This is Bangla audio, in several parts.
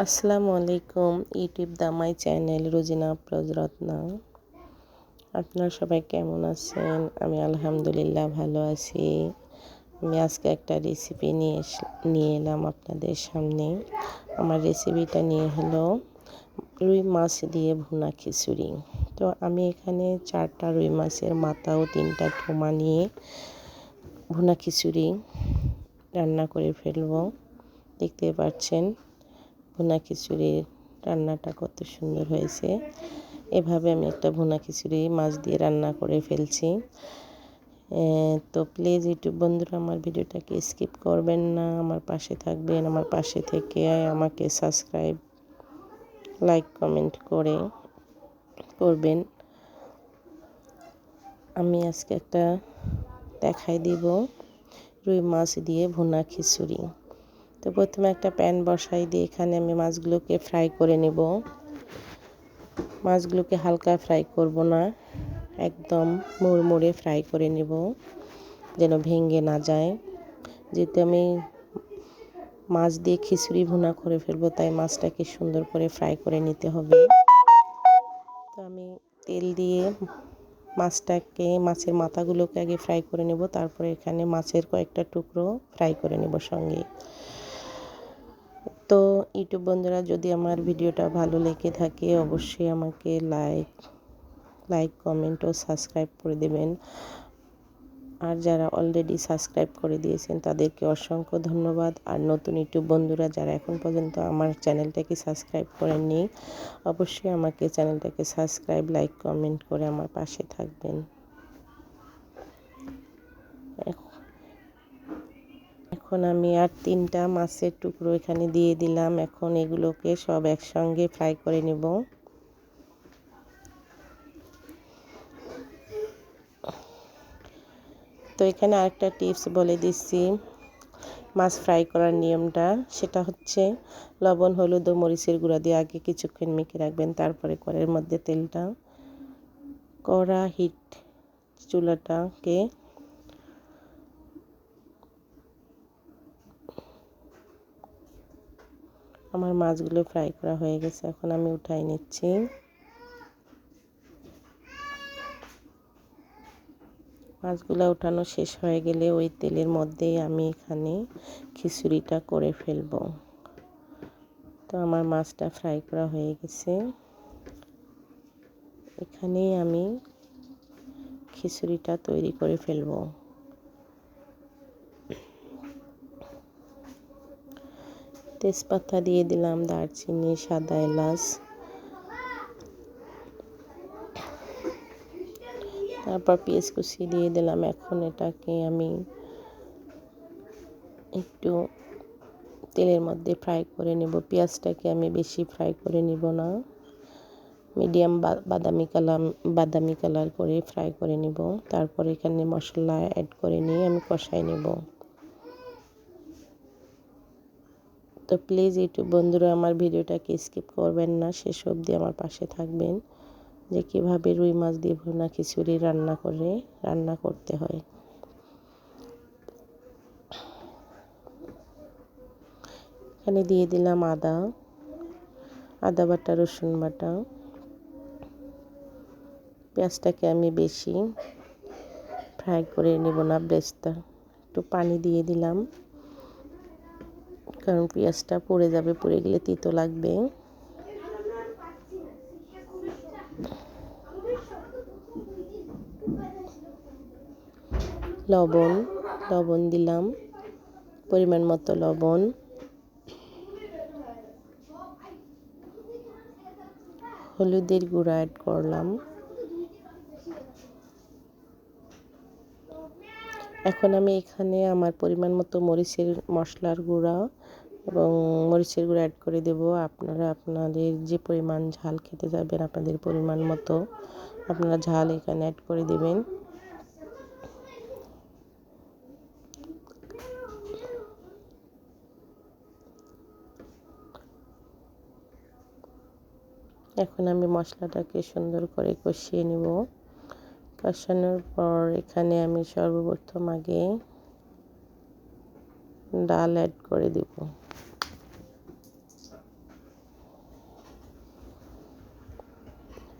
আসসালামু আলাইকুম। ইউটিউব দামাই চ্যানেল রোজিনা আফরোজ রত্না। আপনারা সবাই কেমন আছেন? আমি আলহামদুলিল্লাহ ভালো আছি। আমি আজকে একটা রেসিপি নিয়ে এলাম আপনাদের সামনে। আমার রেসিপিটা নিয়ে হলো রুই মাছ দিয়ে ভুনা খিচুড়ি। তো আমি এখানে 4টা রুই মাছের মাথা ও 3টা ঠোমা নিয়ে ভুনা খিচুড়ি রান্না করে ফেলবো। দেখতে পাচ্ছেন ভুনা খিচুড়ির রান্নাটা কত সুন্দর হয়েছে। এভাবে আমি একটা ভুনা খিচুড়ি মাছ দিয়ে রান্না করে ফেলছি। তো প্লিজ ইউটিউব বন্ধুরা আমার ভিডিওটাকে স্কিপ করবেন না, আমার পাশে থাকবেন। আমার পাশে থেকে আমাকে সাবস্ক্রাইব, লাইক, কমেন্ট করবেন। আমি আজকে একটা দেখাই দিব রুই মাছ দিয়ে ভুনা খিচুড়ি। তো প্রথমে একটা প্যান বসাই দিয়ে এখানে আমি মাছগুলোকে ফ্রাই করে নেব। মাছগুলোকে হালকা ফ্রাই করব না, একদম মুড়মুড়ে ফ্রাই করে নেব যেন ভেঙে না যায়। যেহেতু আমি মাছ দিয়ে খিচুড়ি ভুনা করে ফেলবো, তাই মাছটাকে সুন্দর করে ফ্রাই করে নিতে হবে। তো আমি তেল দিয়ে মাছের মাথাগুলোকে আগে ফ্রাই করে নেব, তারপরে এখানে মাছের কয়েকটা টুকরো ফ্রাই করে নেব সঙ্গে। তো ইউটিউব বন্ধুরা, যদি আমার ভিডিওটা ভালো লেগে থাকে অবশ্যই আমাকে লাইক, কমেন্ট ও সাবস্ক্রাইব করে দেবেন। আর যারা অলরেডি সাবস্ক্রাইব করে দিয়েছেন তাদেরকে অসংখ্য ধন্যবাদ। আর নতুন ইউটিউব বন্ধুরা যারা এখন পর্যন্ত আমার চ্যানেলটাকে সাবস্ক্রাইব করেননি, অবশ্যই আমাকে চ্যানেলটাকে সাবস্ক্রাইব, লাইক, কমেন্ট করে আমার পাশে থাকবেন। এখন আমি আর 3টা মাছের টুকরো এখানে দিয়ে দিলাম। এখন এগুলোকে সব একসঙ্গে ফ্রাই করে নেব। তো এখানে আরেকটা টিপস বলে দিচ্ছি মাছ ফ্রাই করার নিয়মটা। সেটা হচ্ছে লবণ, হলুদ ও মরিচের গুঁড়া দিয়ে আগে কিছুক্ষণ মেখে রাখবেন। তারপরে কড়াইয়ের মধ্যে চুলাটাকে আমার মাছগুলো ফ্রাই করা হয়ে গেছে, এখন আমি উঠাই নিচ্ছি। মাছগুলো উঠানো শেষ হয়ে গেলে ওই তেলের মধ্যেই আমি এখানে খিচুড়িটা করে ফেলবো। তো আমার মাছটা ফ্রাই করা হয়ে গেছে, এখানেই আমি খিচুড়িটা তৈরি করে ফেলবো। তেজপাতা দিয়ে দিলাম, দারচিনি, সাদা এলাচ, তারপর পেঁয়াজ কুচি দিয়ে দিলাম। এখন এটাকে আমি একটু তেলের মধ্যে ফ্রাই করে নেব। পেঁয়াজটাকে আমি বেশি ফ্রাই করে নেব না, মিডিয়াম বাদামি কালার করে ফ্রাই করে নেব। তারপর এখানে মশলা অ্যাড করে নিয়ে আমি কষাই নেব। তো প্লিজ ইউটিউব বন্ধুরা আমার ভিডিওটাকে স্কিপ করবেন না, শেষ অবধি আমার পাশে থাকবেন যে কীভাবে রুই মাছ দিয়ে ভুনা খিচুড়ি রান্না করতে হয়। এখানে দিয়ে দিলাম আদা বাটা, রসুন বাটা। পেঁয়াজটাকে আমি বেশি ফ্রাই করে নেব না, বেরেস্তা একটু পানি দিয়ে দিলাম, কারণ পেঁয়াজটা পুড়ে যাবে, পুড়ে গেলে তিতো লাগবে। লবণ দিলাম, পরিমাণ মতো লবণ, হলুদের গুঁড়া অ্যাড করলাম। এখন আমি এখানে আমার পরিমাণ মতো মশলার গুঁড়া এবং মরিচের গুঁড়া অ্যাড করে দেব। আপনারা আপনাদের যে পরিমাণ ঝাল খেতে যাবেন আপনাদের পরিমাণ মতো আপনারা ঝাল এখানে অ্যাড করে দেবেন। এখন আমি মশলাটাকে সুন্দর করে কষিয়ে নেব। কষানোর পর এখানে আমি সর্বপ্রথম আগে ডাল অ্যাড করে দেব।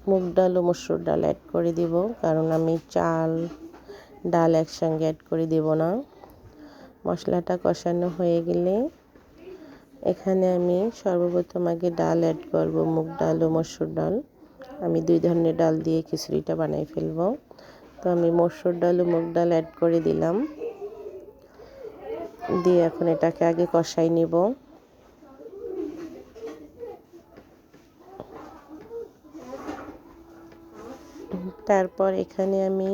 মুগ ডাল ও মসুর ডাল অ্যাড করে দিব, কারণ আমি চাল ডাল একসঙ্গে অ্যাড করে দেব না। মশলাটা কষানো হয়ে গেলে এখানে আমি সর্বপ্রথম আগে ডাল অ্যাড করব, মুগ ডাল ও মসুর ডাল। আমি 2 ধরনের ডাল দিয়ে খিচুড়িটা বানাই ফেলবো। তো আমি মসুর ডাল ও মুগ ডাল অ্যাড করে দিলাম, দিয়ে এখন এটাকে আগে কষাই নিব। তারপর এখানে আমি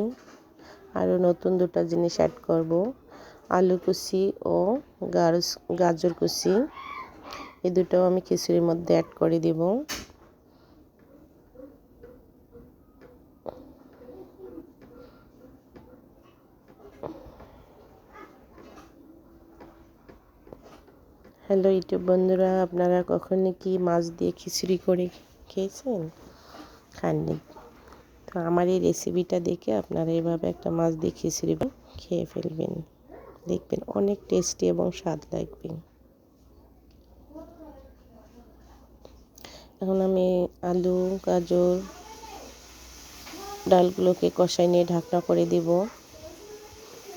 আরও নতুন 2টা জিনিস অ্যাড করব, আলু কুচি ও গাজর কুচি। এই দুটোও আমি খিচুড়ির মধ্যে অ্যাড করে দিব। হ্যালো ইউটিউব বন্ধুরা, আপনারা কখনো কি মাছ দিয়ে খিচুড়ি করে খেয়েছেন? খাননি? তো আমার এই রেসিপিটা দেখে আপনারা এইভাবে একটা মাছ দিয়ে খিচুড়ি খেয়ে ফেলবেন, দেখবেন অনেক টেস্টি এবং স্বাদ লাগবে। এখন আমি আলু গাজর ডালগুলোকে কষাই নিয়ে ঢাকনা করে দিব।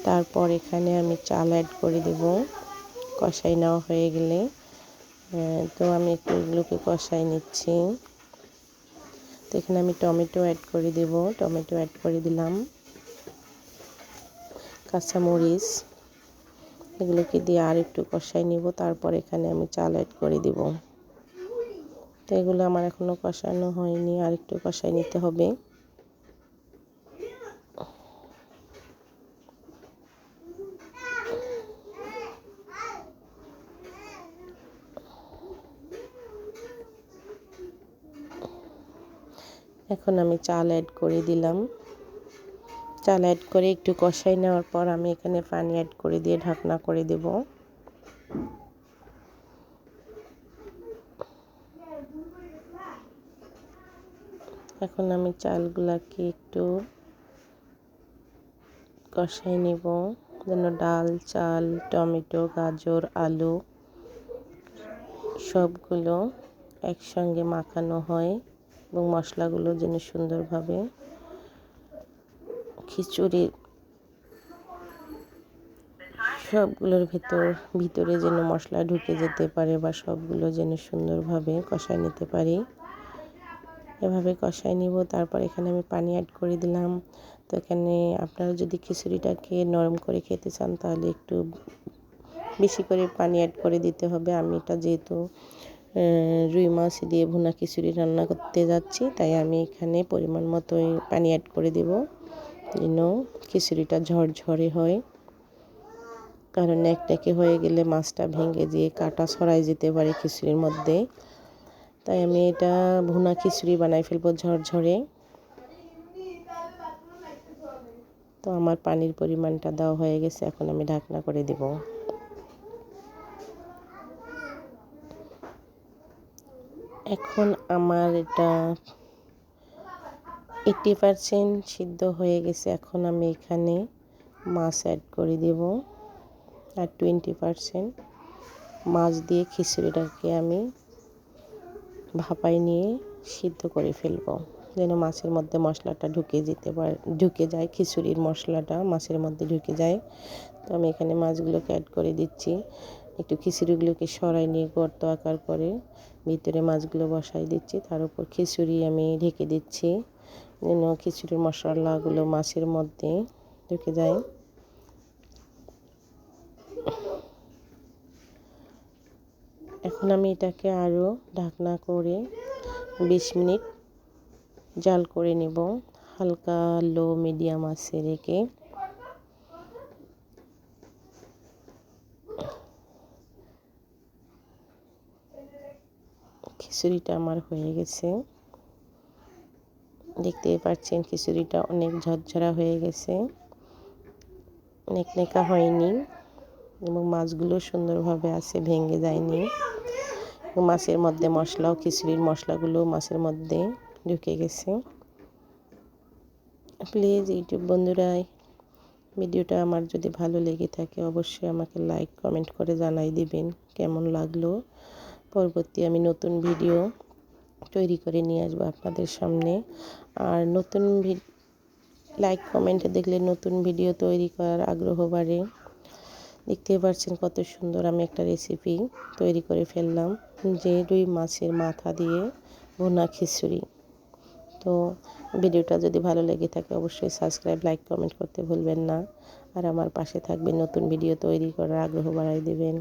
তারপর এখানে আমি চাল অ্যাড করে দেব কষাই নেওয়া হয়ে গেলে। তো আমি একটু এগুলোকে কষাই নিচ্ছি। তো এখানে আমি টমেটো অ্যাড করে দেব, টমেটো অ্যাড করে দিলাম, কাঁচামরিচ, এগুলোকে দিয়ে আর একটু কষাই নিব। তারপর এখানে আমি চাল অ্যাড করে দিব। তো এগুলো আমার এখনও কষানো হয়নি, আর একটু কষাই নিতে হবে। এখন আমি চাল অ্যাড করে দিলাম। চাল অ্যাড করে একটু কষাই নেওয়ার পর আমি এখানে পানি অ্যাড করে দিয়ে ঢাকনা করে দেব। এখন আমি চালগুলাকে একটু কষাই নেব, যেন ডাল চাল টমেটো গাজর আলু সবগুলো একসঙ্গে মাখানো হয় এবং মশলাগুলো যেন সুন্দরভাবে খিচুড়ির সবগুলোর ভিতরে যেন মশলা ঢুকে যেতে পারে, বা সবগুলো যেন সুন্দরভাবে কষাই নিতে পারি। এভাবে কষাই নিব। তারপর এখানে আমি পানি অ্যাড করে দিলাম। তো এখানে আপনারা যদি খিচুড়িটাকে নরম করে খেতে চান তাহলে একটু বেশি করে পানি অ্যাড করে দিতে হবে। আমি এটা যেহেতু রুই মাছ দিয়ে ভুনা খিচুড়ি রান্না করতে যাচ্ছি, তাই আমি এখানে পরিমাণ মতোই পানি অ্যাড করে দেব, যেন খিচুড়িটা ঝরঝরে হয়। কারণ একটাকে হয়ে গেলে মাছটা ভেঙে যেয়ে কাঁটা ছড়াই যেতে পারে খিচুড়ির মধ্যে। তাই আমি এটা ভুনা খিচুড়ি বানাই ফেলবো ঝরঝরে। তো আমার পানির পরিমাণটা দেওয়া হয়ে গেছে, এখন আমি ঢাকনা করে দেব। এখন আমার এটা 80% সিদ্ধ হয়ে গেছে। এখন আমি এখানে মাছ অ্যাড করে দেব, আর 20% মাছ দিয়ে খিচুড়িটাকে আমি ভাপাই নিয়ে সিদ্ধ করে ফেলবো, যেন মাছের মধ্যে মশলাটা ঢুকে যায়, খিচুড়ির মশলাটা মাছের মধ্যে ঢুকে যায়। তো আমি এখানে মাছগুলোকে অ্যাড করে দিচ্ছি, একটু খিচুড়িগুলোকে সরাই নিয়ে গর্ত আকার করে ভিতরে মাছগুলো বসাই দিচ্ছি, তার উপর খিচুড়ি আমি ঢেকে দিচ্ছি, যেন খিচুড়ির মশলাগুলো মাছের মধ্যে ঢুকে যায়। এখন আমি এটাকে আরও ঢাকনা করে 20 মিনিট জাল করে নেব, হালকা লো মিডিয়াম আঁচে রেখে। খিচুড়িটা আমার হয়ে গেছে, দেখতেই পাচ্ছেন খিচুড়িটা অনেক ঝরঝরা হয়ে গেছে, নেকনেকা হয়নি এবং মাছগুলো সুন্দরভাবে আছে, ভেঙে যায়নি। মাছের মধ্যে মশলাও খিচুড়ির মশলাগুলো মাছের মধ্যে ঢুকে গেছে। প্লিজ ইউটিউব বন্ধুরা, ভিডিওটা আমার যদি ভালো লেগে থাকে অবশ্যই আমাকে লাইক কমেন্ট করে জানাই দিবেন কেমন লাগলো। পরবর্তী আমি নতুন ভিডিও তৈরি করে নিয়ে আসবো আপনাদের সামনে। আর নতুন লাইক কমেন্টে দেখলে নতুন ভিডিও তৈরি করার আগ্রহ বাড়ে। দেখতেই পাচ্ছেন কত সুন্দর আমি একটা রেসিপি তৈরি করে ফেললাম, যে রুই মাছের মাথা দিয়ে ভুনা খিচুড়ি। তো ভিডিওটা যদি ভালো লেগে থাকে অবশ্যই সাবস্ক্রাইব, লাইক, কমেন্ট করতে ভুলবেন না। আর আমার পাশে থাকবেন, নতুন ভিডিও তৈরি করার আগ্রহ বাড়াই দেবেন।